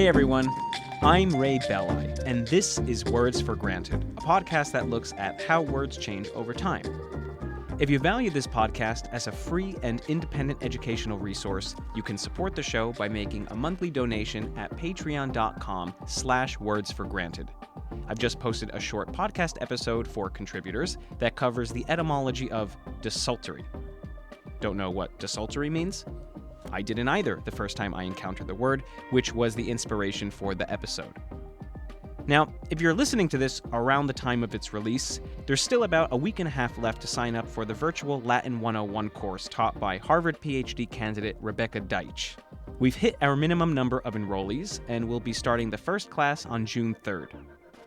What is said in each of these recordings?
Hey everyone, I'm Ray Belli, and this is Words for Granted, a podcast that looks at how words change over time. If you value this podcast as a free and independent educational resource, you can support the show by making a monthly donation at patreon.com/wordsforgranted. I've just posted a short podcast episode for contributors that covers the etymology of desultory. Don't know what desultory means? I didn't either the first time I encountered the word, which was the inspiration for the episode. Now, if you're listening to this around the time of its release, there's still about a week and a half left to sign up for the virtual Latin 101 course taught by Harvard PhD candidate Rebecca Deitch. We've hit our minimum number of enrollees, and we'll be starting the first class on June 3rd.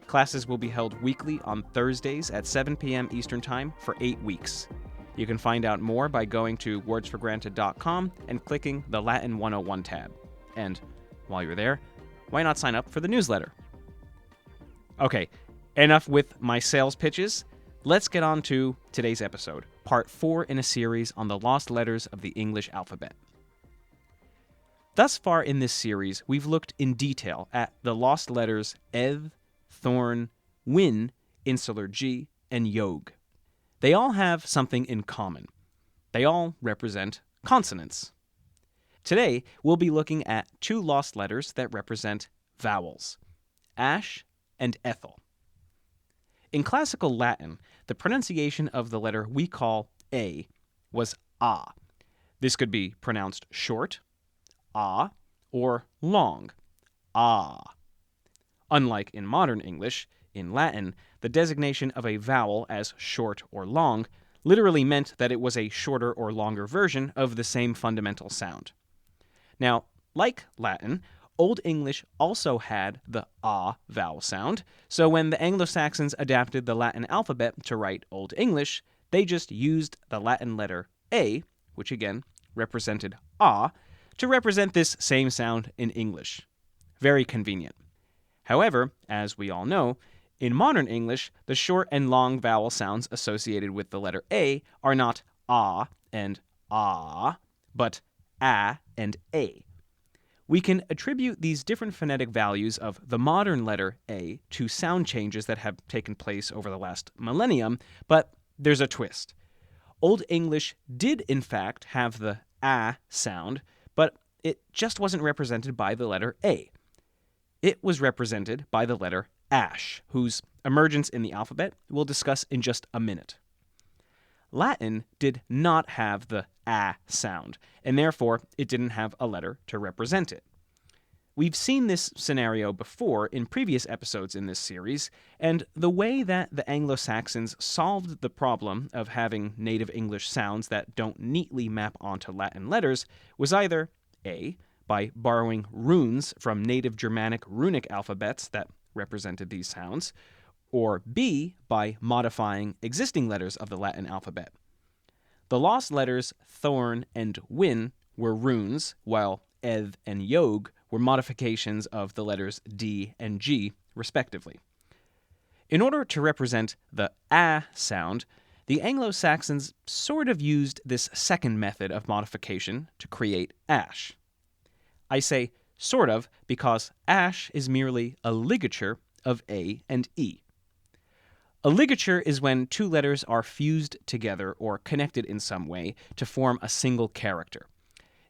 Classes will be held weekly on Thursdays at 7 p.m. Eastern Time for 8 weeks. You can find out more by going to wordsforgranted.com and clicking the Latin 101 tab. And while you're there, why not sign up for the newsletter? Okay, enough with my sales pitches. Let's get on to today's episode, part 4 in a series on the lost letters of the English alphabet. Thus far in this series, we've looked in detail at the lost letters eth, thorn, win, insular g, and yog. They all have something in common. They all represent consonants. Today, we'll be looking at 2 lost letters that represent vowels, ash and Ethel. In classical Latin, the pronunciation of the letter we call A was ah. This could be pronounced short, ah, or long, ah. Unlike in modern English, in Latin, the designation of a vowel as short or long literally meant that it was a shorter or longer version of the same fundamental sound. Now, like Latin, Old English also had the ah vowel sound, so when the Anglo-Saxons adapted the Latin alphabet to write Old English, they just used the Latin letter A, which again represented ah, to represent this same sound in English. Very convenient. However, as we all know, in modern English, the short and long vowel sounds associated with the letter A are not ah and ah, but a and a. We can attribute these different phonetic values of the modern letter A to sound changes that have taken place over the last millennium, but there's a twist. Old English did in fact have the a sound, but it just wasn't represented by the letter A. It was represented by the letter ash, whose emergence in the alphabet we'll discuss in just a minute. Latin did not have the a sound, and therefore it didn't have a letter to represent it. We've seen this scenario before in previous episodes in this series, and the way that the Anglo-Saxons solved the problem of having native English sounds that don't neatly map onto Latin letters was either A, by borrowing runes from native Germanic runic alphabets that represented these sounds, or B, by modifying existing letters of the Latin alphabet. The lost letters thorn and win were runes, while eth and yog were modifications of the letters D and G, respectively. In order to represent the a sound, the Anglo-Saxons sort of used this second method of modification to create ash. I say sort of because ash is merely a ligature of A and E. A ligature is when 2 letters are fused together or connected in some way to form a single character.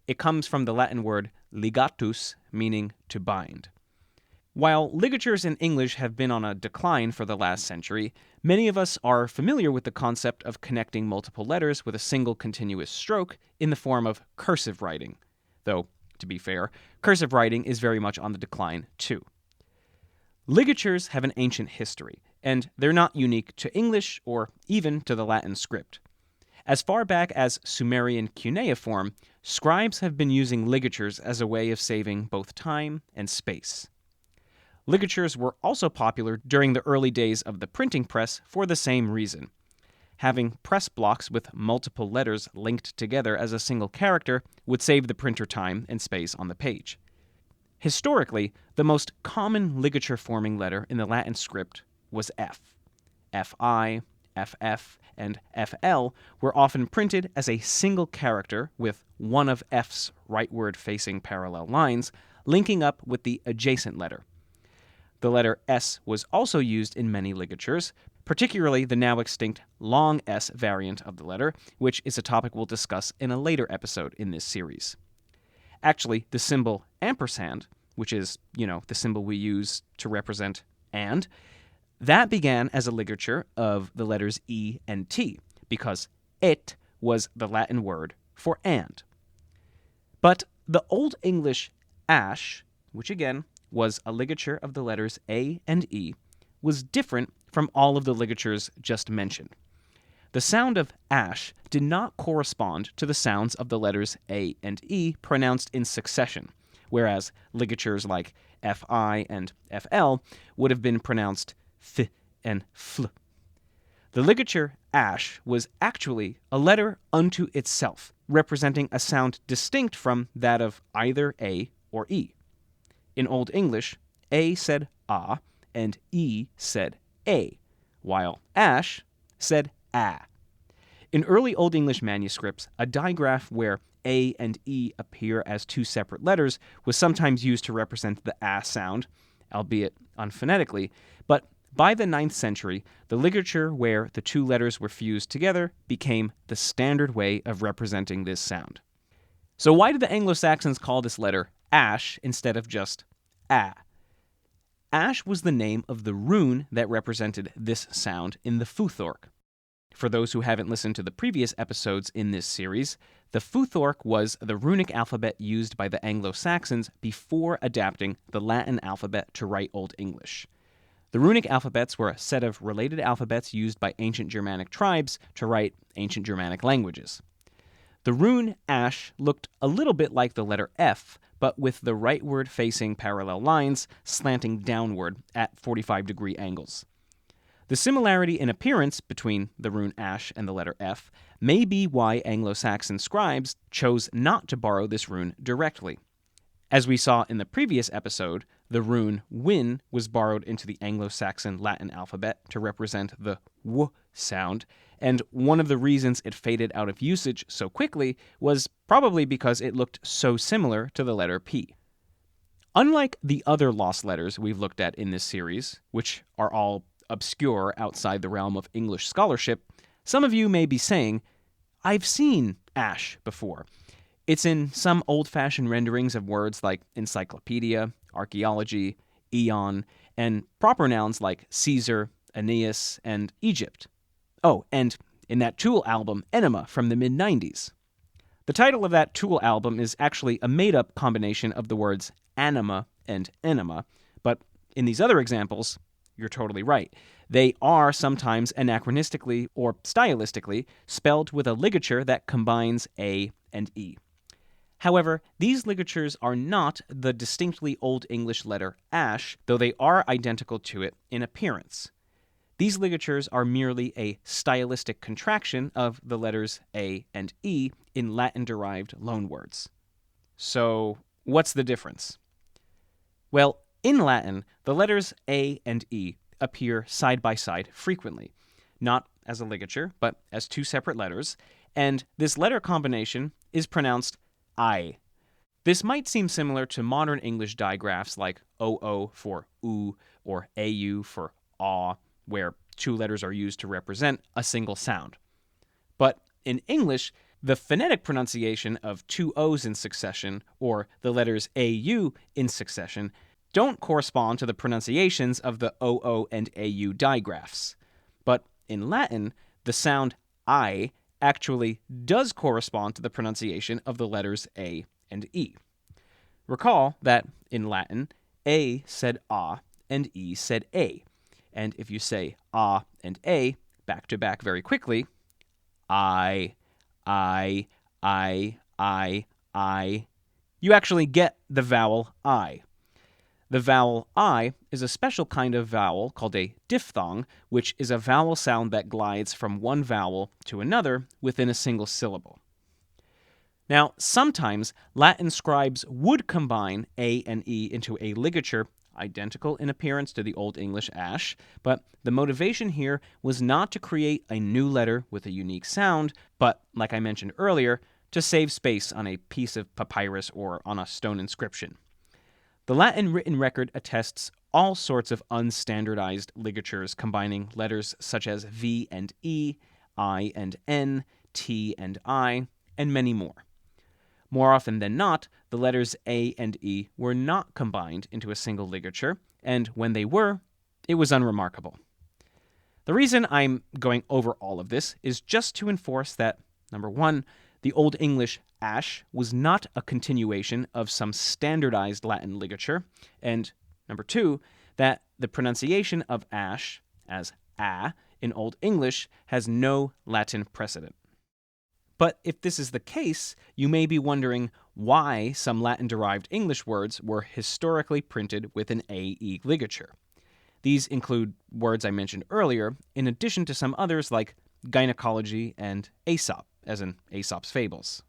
It comes from the Latin word ligatus, meaning to bind. While ligatures in English have been on a decline for the last century, many of us are familiar with the concept of connecting multiple letters with a single continuous stroke in the form of cursive writing, though, to be fair, cursive writing is very much on the decline too. Ligatures have an ancient history, and they're not unique to English or even to the Latin script. As far back as Sumerian cuneiform, scribes have been using ligatures as a way of saving both time and space. Ligatures were also popular during the early days of the printing press for the same reason. Having press blocks with multiple letters linked together as a single character would save the printer time and space on the page. Historically, the most common ligature-forming letter in the Latin script was F. Fi, Ff, and Fl were often printed as a single character with one of F's rightward-facing parallel lines linking up with the adjacent letter. The letter S was also used in many ligatures, particularly the now extinct long S variant of the letter, which is a topic we'll discuss in a later episode in this series. Actually, the symbol ampersand, which is, the symbol we use to represent and, that began as a ligature of the letters E and T, because et was the Latin word for and. But the Old English ash, which again was a ligature of the letters A and E, was different from all of the ligatures just mentioned. The sound of ash did not correspond to the sounds of the letters A and E pronounced in succession, whereas ligatures like Fi and Fl would have been pronounced th and fl. The ligature ash was actually a letter unto itself, representing a sound distinct from that of either A or E. In Old English, A said ah and E said a, while ash said ah. In early Old English manuscripts, a digraph where A and E appear as two separate letters was sometimes used to represent the ah sound, albeit unphonetically, but by the 9th century, the ligature where the two letters were fused together became the standard way of representing this sound. So why did the Anglo-Saxons call this letter ash instead of just ah? Ash was the name of the rune that represented this sound in the Futhorc. For those who haven't listened to the previous episodes in this series, the Futhorc was the runic alphabet used by the Anglo-Saxons before adapting the Latin alphabet to write Old English. The runic alphabets were a set of related alphabets used by ancient Germanic tribes to write ancient Germanic languages. The rune ash looked a little bit like the letter F, but with the rightward facing parallel lines slanting downward at 45-degree angles. The similarity in appearance between the rune ash and the letter F may be why Anglo-Saxon scribes chose not to borrow this rune directly. As we saw in the previous episode, the rune win was borrowed into the Anglo-Saxon Latin alphabet to represent the w sound, and one of the reasons it faded out of usage so quickly was probably because it looked so similar to the letter P. Unlike the other lost letters we've looked at in this series, which are all obscure outside the realm of English scholarship, some of you may be saying, "I've seen ash before." It's in some old-fashioned renderings of words like encyclopedia, archaeology, eon, and proper nouns like Caesar, Aeneas, and Egypt. Oh, and in that Tool album, Enema, from the mid-90s. The title of that Tool album is actually a made-up combination of the words anima and enema, but in these other examples, you're totally right. They are sometimes anachronistically or stylistically spelled with a ligature that combines A and E. However, these ligatures are not the distinctly Old English letter ash, though they are identical to it in appearance. These ligatures are merely a stylistic contraction of the letters A and E in Latin-derived loanwords. So, what's the difference? Well, in Latin, the letters A and E appear side by side frequently, not as a ligature, but as two separate letters, and this letter combination is pronounced I. This might seem similar to modern English digraphs like OO for oo or AU for aw, where two letters are used to represent a single sound. But in English, the phonetic pronunciation of two O's in succession, or the letters AU in succession, don't correspond to the pronunciations of the OO and AU digraphs. But in Latin, the sound I actually does correspond to the pronunciation of the letters A and E. Recall that in Latin, A said ah and E said a. And if you say ah and a back to back very quickly, I, you actually get the vowel I. The vowel I is a special kind of vowel called a diphthong, which is a vowel sound that glides from one vowel to another within a single syllable. Now, sometimes Latin scribes would combine A and E into a ligature identical in appearance to the Old English ash, but the motivation here was not to create a new letter with a unique sound, but, like I mentioned earlier, to save space on a piece of papyrus or on a stone inscription. The Latin written record attests all sorts of unstandardized ligatures combining letters such as V and E, I and N, T and I, and many more. More often than not, the letters A and E were not combined into a single ligature, and when they were, it was unremarkable. The reason I'm going over all of this is just to enforce that, number one, the Old English ash was not a continuation of some standardized Latin ligature, and number two, that the pronunciation of ash as a in Old English has no Latin precedent. But if this is the case, you may be wondering why some Latin-derived English words were historically printed with an AE ligature. These include words I mentioned earlier, in addition to some others like gynecology and Aesop, as in Aesop's fables.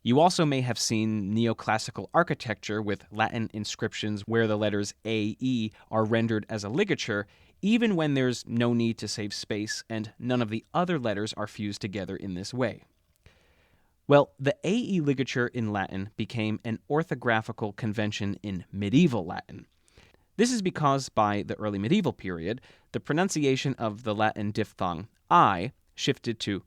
You also may have seen neoclassical architecture with Latin inscriptions where the letters AE are rendered as a ligature, even when there's no need to save space and none of the other letters are fused together in this way. Well, the AE ligature in Latin became an orthographical convention in medieval Latin. This is because by the early medieval period, the pronunciation of the Latin diphthong I shifted to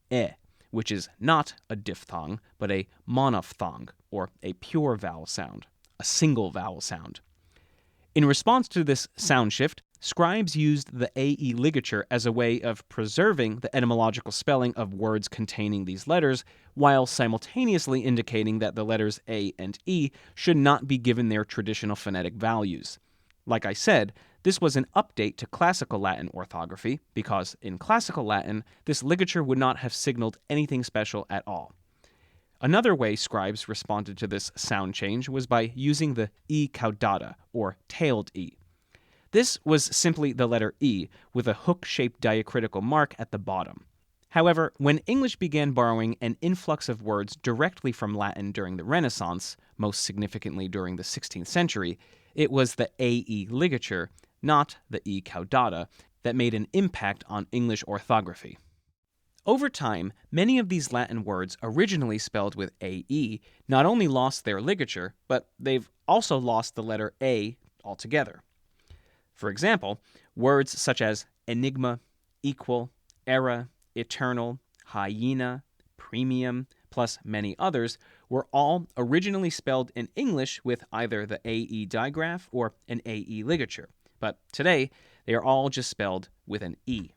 e, which is not a diphthong, but a monophthong, or a pure vowel sound, a single vowel sound. In response to this sound shift, scribes used the AE ligature as a way of preserving the etymological spelling of words containing these letters, while simultaneously indicating that the letters A and E should not be given their traditional phonetic values. Like I said, this was an update to classical Latin orthography, because in classical Latin, this ligature would not have signaled anything special at all. Another way scribes responded to this sound change was by using the E caudata, or tailed E. This was simply the letter E with a hook-shaped diacritical mark at the bottom. However, when English began borrowing an influx of words directly from Latin during the Renaissance, most significantly during the 16th century, it was the AE ligature, not the E caudata, that made an impact on English orthography. Over time, many of these Latin words originally spelled with AE not only lost their ligature, but they've also lost the letter A altogether. For example, words such as enigma, equal, era, eternal, hyena, premium, plus many others, were all originally spelled in English with either the AE digraph or an AE ligature, but today they are all just spelled with an E.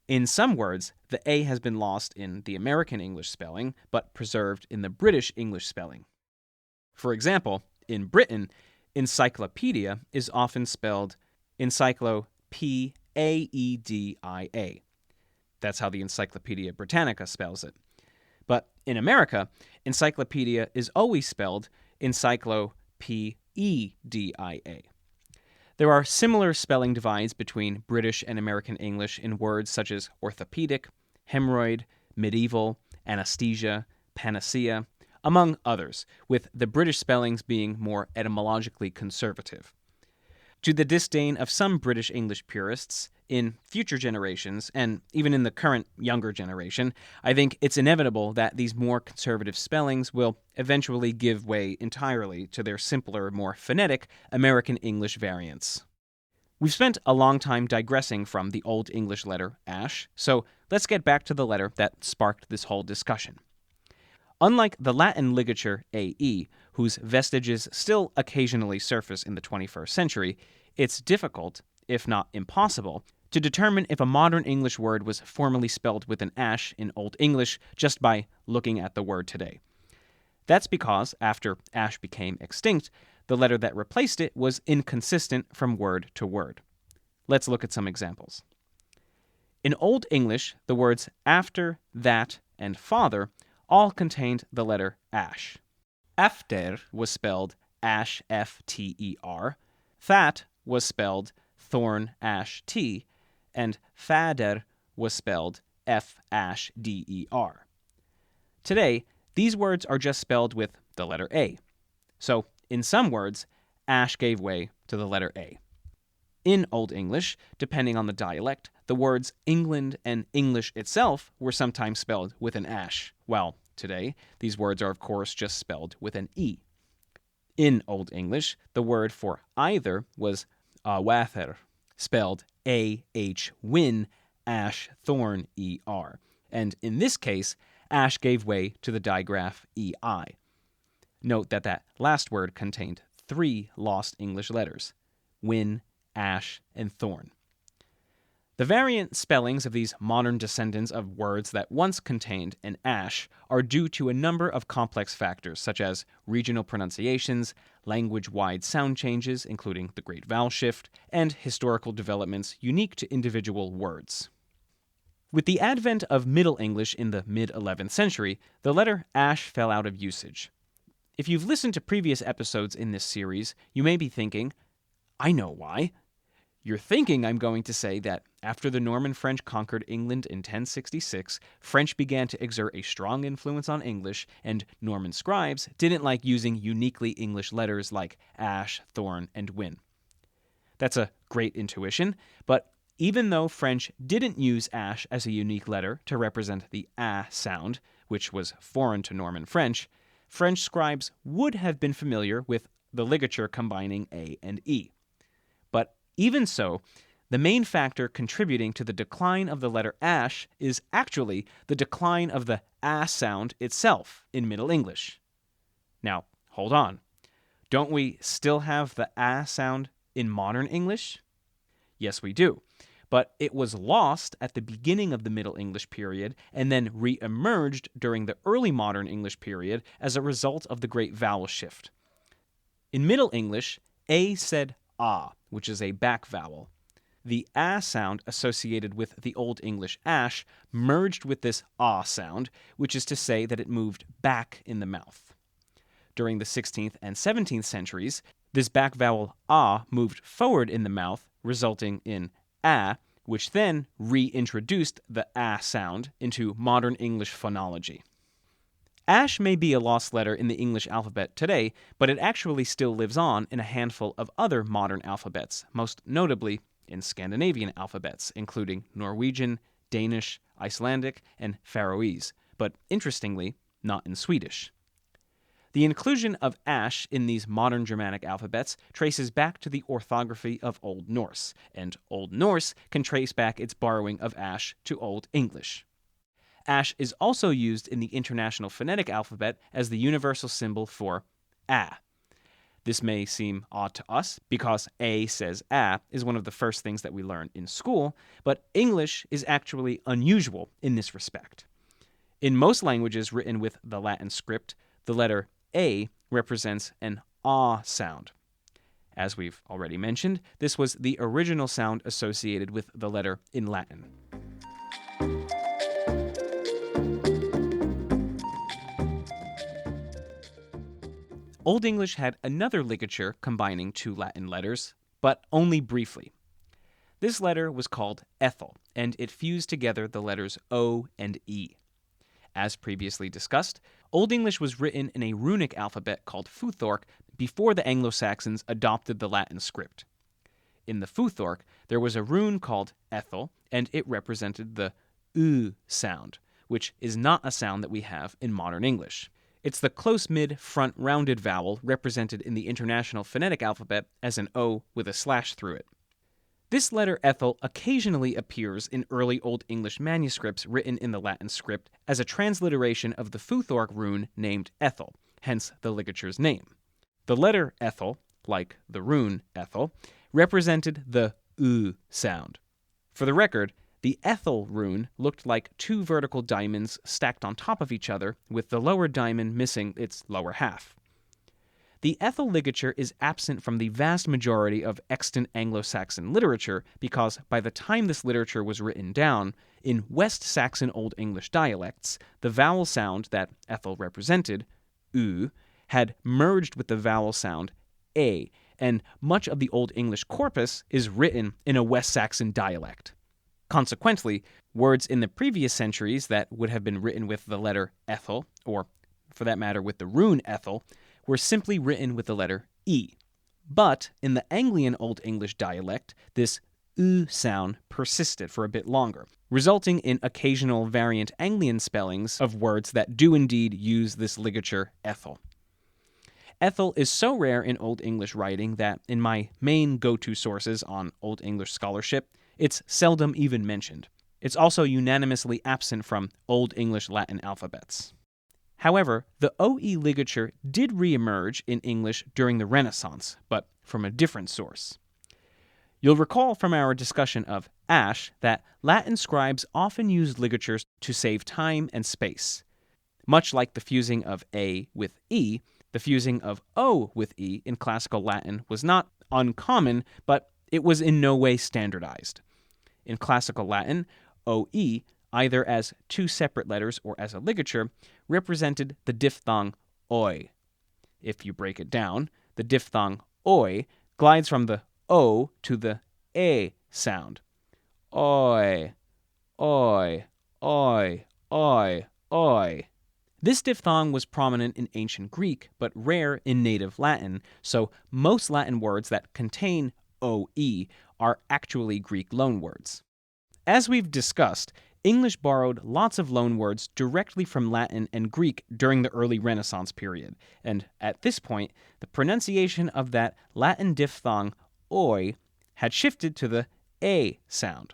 In some words, the A has been lost in the American English spelling, but preserved in the British English spelling. For example, in Britain, encyclopedia is often spelled encyclopaedia. That's how the Encyclopedia Britannica spells it. But in America, encyclopedia is always spelled encyclopedia. There are similar spelling divides between British and American English in words such as orthopedic, hemorrhoid, medieval, anesthesia, panacea, among others, with the British spellings being more etymologically conservative. To the disdain of some British English purists, in future generations, and even in the current younger generation, I think it's inevitable that these more conservative spellings will eventually give way entirely to their simpler, more phonetic American English variants. We've spent a long time digressing from the Old English letter ash, so let's get back to the letter that sparked this whole discussion. Unlike the Latin ligature AE, whose vestiges still occasionally surface in the 21st century, it's difficult, if not impossible, to determine if a modern English word was formerly spelled with an ash in Old English just by looking at the word today. That's because, after ash became extinct, the letter that replaced it was inconsistent from word to word. Let's look at some examples. In Old English, the words after, that, and father all contained the letter ash. After was spelled ash, F-T-E-R, that was spelled thorn, ash, T, and fader was spelled F-D-E-R. Today, these words are just spelled with the letter A. So, in some words, ash gave way to the letter A. In Old English, depending on the dialect, the words England and English itself were sometimes spelled with an ash, while today, these words are of course just spelled with an E. In Old English, the word for either was awather, spelled A-H win, ash, thorn, E-R. And in this case, ash gave way to the digraph EI. Note that that last word contained 3 lost English letters: win, ash, and thorn. The variant spellings of these modern descendants of words that once contained an ash are due to a number of complex factors, such as regional pronunciations, language-wide sound changes, including the Great Vowel Shift, and historical developments unique to individual words. With the advent of Middle English in the mid-11th century, the letter ash fell out of usage. If you've listened to previous episodes in this series, you may be thinking, I know why. You're thinking I'm going to say that after the Norman French conquered England in 1066, French began to exert a strong influence on English, and Norman scribes didn't like using uniquely English letters like ash, thorn, and win. That's a great intuition, but even though French didn't use ash as a unique letter to represent the a sound, which was foreign to Norman French, French scribes would have been familiar with the ligature combining a and e. But even so, the main factor contributing to the decline of the letter ash is actually the decline of the a sound itself in Middle English. Now, hold on. Don't we still have the a sound in modern English? Yes, we do. But it was lost at the beginning of the Middle English period and then re-emerged during the early modern English period as a result of the Great Vowel Shift. In Middle English, a said ah, which is a back vowel. The a sound associated with the Old English ash merged with this ah sound, which is to say that it moved back in the mouth. During the 16th and 17th centuries, this back vowel ah moved forward in the mouth, resulting in a, which then reintroduced the a sound into modern English phonology. Ash may be a lost letter in the English alphabet today, but it actually still lives on in a handful of other modern alphabets, most notably in Scandinavian alphabets, including Norwegian, Danish, Icelandic, and Faroese, but interestingly, not in Swedish. The inclusion of ash in these modern Germanic alphabets traces back to the orthography of Old Norse, and Old Norse can trace back its borrowing of ash to Old English. Ash is also used in the International Phonetic Alphabet as the universal symbol for a. This may seem odd to us because a says a is one of the first things that we learn in school, but English is actually unusual in this respect. In most languages written with the Latin script, the letter a represents an ah sound. As we've already mentioned, this was the original sound associated with the letter in Latin. Old English had another ligature combining 2 Latin letters, but only briefly. This letter was called Ethel, and it fused together the letters O and E. As previously discussed, Old English was written in a runic alphabet called Futhorc before the Anglo-Saxons adopted the Latin script. In the Futhorc, there was a rune called Ethel, and it represented the U sound, which is not a sound that we have in modern English. It's the close mid-front rounded vowel represented in the International Phonetic Alphabet as an O with a slash through it. This letter Ethel occasionally appears in early Old English manuscripts written in the Latin script as a transliteration of the Futhorc rune named Ethel, hence the ligature's name. The letter Ethel, like the rune Ethel, represented the U sound. For the record, the Ethel rune looked like 2 vertical diamonds stacked on top of each other, with the lower diamond missing its lower half. The Ethel ligature is absent from the vast majority of extant Anglo-Saxon literature because by the time this literature was written down, in West Saxon Old English dialects, the vowel sound that Ethel represented, U, had merged with the vowel sound A, and much of the Old English corpus is written in a West Saxon dialect. Consequently, words in the previous centuries that would have been written with the letter Ethel, or for that matter with the rune Ethel, were simply written with the letter E. But in the Anglian Old English dialect, this U sound persisted for a bit longer, resulting in occasional variant Anglian spellings of words that do indeed use this ligature Ethel. Ethel is so rare in Old English writing that in my main go-to sources on Old English scholarship, it's seldom even mentioned. It's also unanimously absent from Old English Latin alphabets. However, the OE ligature did re-emerge in English during the Renaissance, but from a different source. You'll recall from our discussion of ash that Latin scribes often used ligatures to save time and space. Much like the fusing of A with E, the fusing of O with E in classical Latin was not uncommon, but it was in no way standardized. In classical Latin, OE, either as two separate letters or as a ligature, represented the diphthong oi. If you break it down, the diphthong oi glides from the O to the E sound. Oi, oi, oi, oi, oi. This diphthong was prominent in ancient Greek, but rare in native Latin, so most Latin words that contain OE are actually Greek loanwords. As we've discussed, English borrowed lots of loanwords directly from Latin and Greek during the early Renaissance period, and at this point, the pronunciation of that Latin diphthong oi had shifted to the A sound.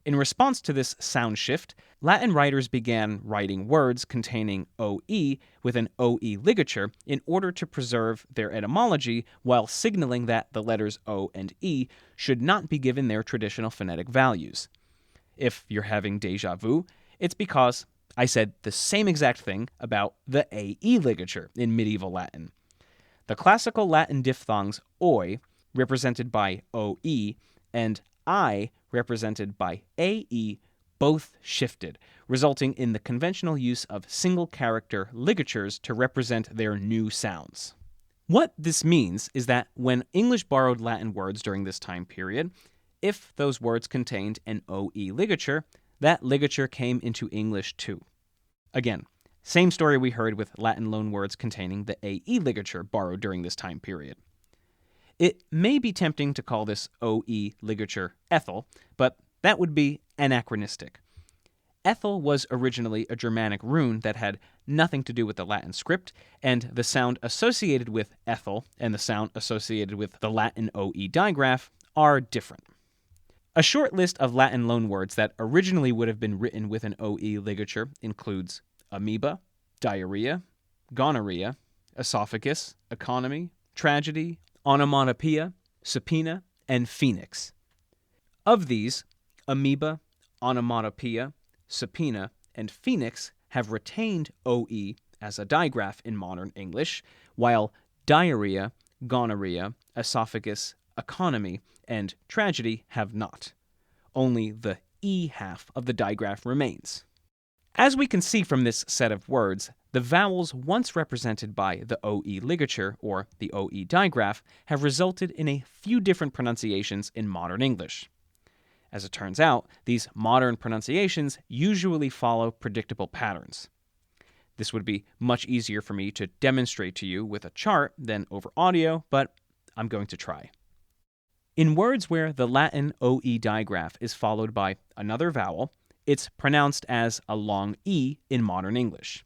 In response to this sound shift, Latin writers began writing words containing OE with an OE ligature in order to preserve their etymology while signaling that the letters O and E should not be given their traditional phonetic values. If you're having deja vu, it's because I said the same exact thing about the AE ligature in medieval Latin. The classical Latin diphthongs oi, represented by OE, and I, represented by AE, both shifted, resulting in the conventional use of single-character ligatures to represent their new sounds. What this means is that when English borrowed Latin words during this time period, if those words contained an OE ligature, that ligature came into English too. Again, same story we heard with Latin loanwords containing the AE ligature borrowed during this time period. It may be tempting to call this OE ligature Ethel, but that would be anachronistic. Ethel was originally a Germanic rune that had nothing to do with the Latin script, and the sound associated with Ethel and the sound associated with the Latin OE digraph are different. A short list of Latin loanwords that originally would have been written with an OE ligature includes amoeba, diarrhea, gonorrhea, esophagus, economy, tragedy, onomatopoeia, subpoena, and phoenix. Of these, amoeba, onomatopoeia, subpoena, and phoenix have retained OE as a digraph in modern English, while diarrhea, gonorrhea, esophagus, economy, and tragedy have not. Only the E half of the digraph remains. As we can see from this set of words, the vowels once represented by the OE ligature, or the OE digraph, have resulted in a few different pronunciations in modern English. As it turns out, these modern pronunciations usually follow predictable patterns. This would be much easier for me to demonstrate to you with a chart than over audio, but I'm going to try. In words where the Latin OE digraph is followed by another vowel, it's pronounced as a long E in modern English.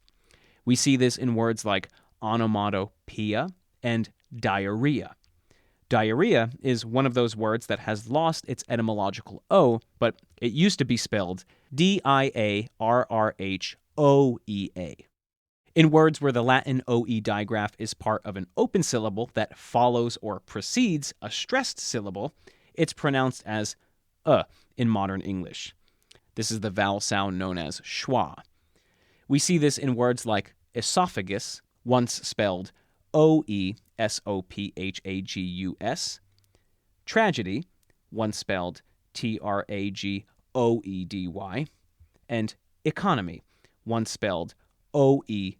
We see this in words like onomatopoeia and diarrhea. Diarrhea is one of those words that has lost its etymological O, but it used to be spelled diarrhhoea. In words where the Latin OE digraph is part of an open syllable that follows or precedes a stressed syllable, it's pronounced as in modern English. This is the vowel sound known as schwa. We see this in words like esophagus, once spelled OESOPHAGUS, tragedy, once spelled TRAGOEDY, and economy, once spelled OECONOMY.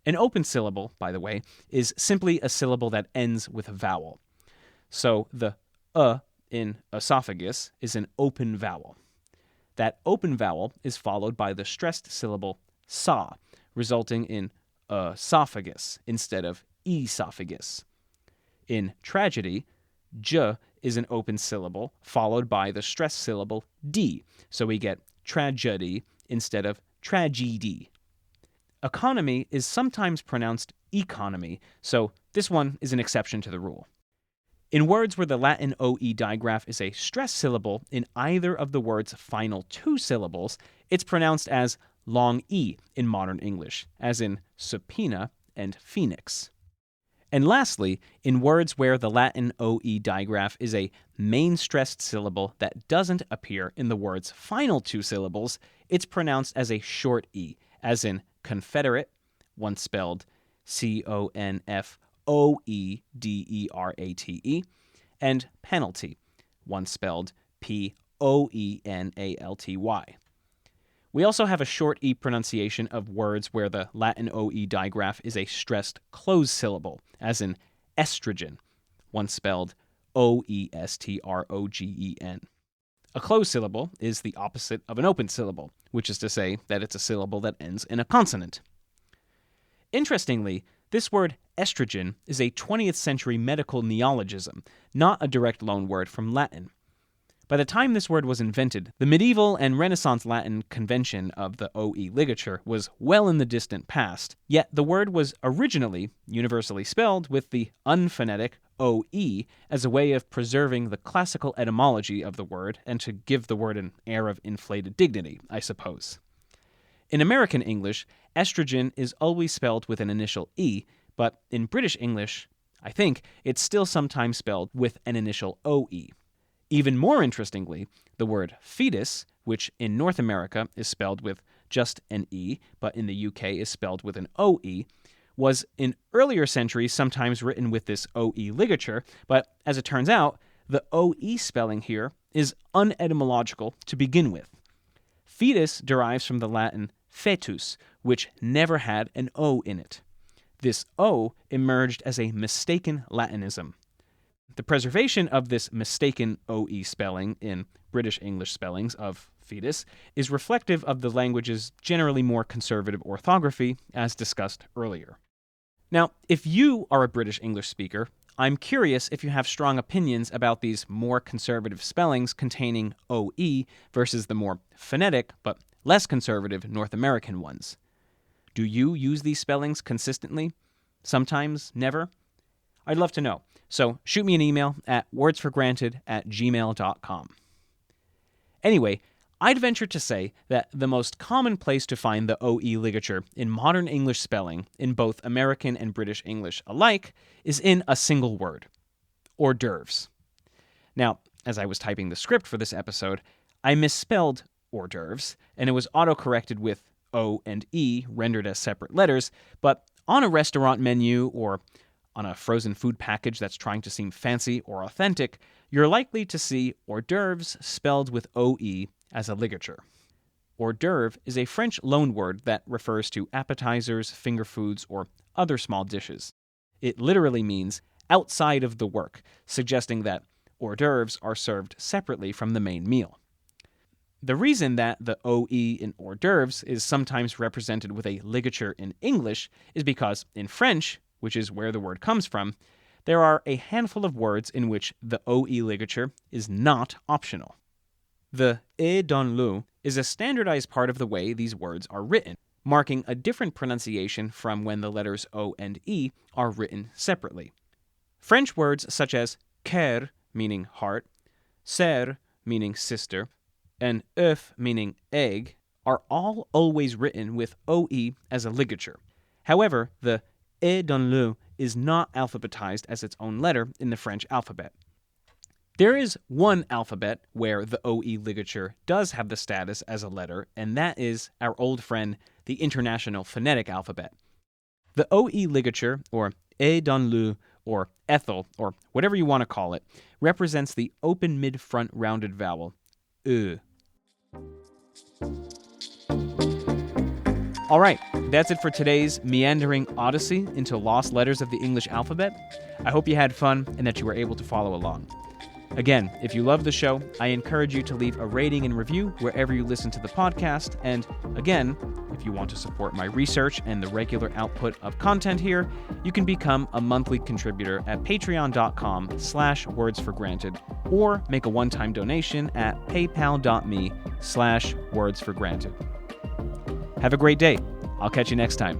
An open syllable, by the way, is simply a syllable that ends with a vowel. So the in esophagus is an open vowel. That open vowel is followed by the stressed syllable sa, resulting in esophagus instead of esophagus. In tragedy, j is an open syllable followed by the stressed syllable d, so we get tragedy instead of tragedy. economy is sometimes pronounced economy, so this one is an exception to the rule. In words where the Latin OE digraph is a stressed syllable in either of the word's final two syllables, it's pronounced as long E in modern English, as in subpoena and phoenix. And lastly, in words where the Latin OE digraph is a main stressed syllable that doesn't appear in the word's final two syllables, it's pronounced as a short E, as in confederate, once spelled Confoederate, and penalty, once spelled Poenalty. We also have a short E pronunciation of words where the Latin OE digraph is a stressed closed syllable, as in estrogen, once spelled Oestrogen. A closed syllable is the opposite of an open syllable, which is to say that it's a syllable that ends in a consonant. Interestingly, this word estrogen is a 20th century medical neologism, not a direct loanword from Latin. By the time this word was invented, the medieval and Renaissance Latin convention of the OE ligature was well in the distant past, yet the word was originally universally spelled with the unphonetic OE as a way of preserving the classical etymology of the word and to give the word an air of inflated dignity, I suppose. In American English, estrogen is always spelled with an initial E, but in British English, I think, it's still sometimes spelled with an initial OE. Even more interestingly, the word fetus, which in North America is spelled with just an E, but in the UK is spelled with an OE, was in earlier centuries sometimes written with this OE ligature, but as it turns out, the OE spelling here is unetymological to begin with. Fetus derives from the Latin fetus, which never had an O in it. This O emerged as a mistaken Latinism. The preservation of this mistaken OE spelling in British English spellings of fetus is reflective of the language's generally more conservative orthography, as discussed earlier. Now, if you are a British English speaker, I'm curious if you have strong opinions about these more conservative spellings containing OE versus the more phonetic but less conservative North American ones. Do you use these spellings consistently? Sometimes? Never? I'd love to know. So shoot me an email at wordsforgranted@gmail.com. Anyway, I'd venture to say that the most common place to find the OE ligature in modern English spelling, in both American and British English alike, is in a single word: hors d'oeuvres. Now, as I was typing the script for this episode, I misspelled hors d'oeuvres, and it was autocorrected with O and E rendered as separate letters, but on a restaurant menu or on a frozen food package that's trying to seem fancy or authentic, you're likely to see hors d'oeuvres spelled with OE as a ligature. Hors d'oeuvre is a French loanword that refers to appetizers, finger foods, or other small dishes. It literally means outside of the work, suggesting that hors d'oeuvres are served separately from the main meal. The reason that the OE in hors d'oeuvres is sometimes represented with a ligature in English is because in French, which is where the word comes from, there are a handful of words in which the OE ligature is not optional. The et dans le is a standardized part of the way these words are written, marking a different pronunciation from when the letters O and E are written separately. French words such as cœur, meaning heart, sœur, meaning sister, and œuf, meaning egg, are all always written with OE as a ligature. However, the et dans le is not alphabetized as its own letter in the French alphabet. There is one alphabet where the OE ligature does have the status as a letter, and that is our old friend, the International Phonetic Alphabet. The OE ligature, or et dans le, or Ethel, or whatever you want to call it, represents the open mid-front rounded vowel, E. All right, that's it for today's meandering odyssey into lost letters of the English alphabet. I hope you had fun and that you were able to follow along. Again, if you love the show, I encourage you to leave a rating and review wherever you listen to the podcast. And again, if you want to support my research and the regular output of content here, you can become a monthly contributor at patreon.com/wordsforgranted or make a one-time donation at paypal.me/wordsforgranted. Have a great day. I'll catch you next time.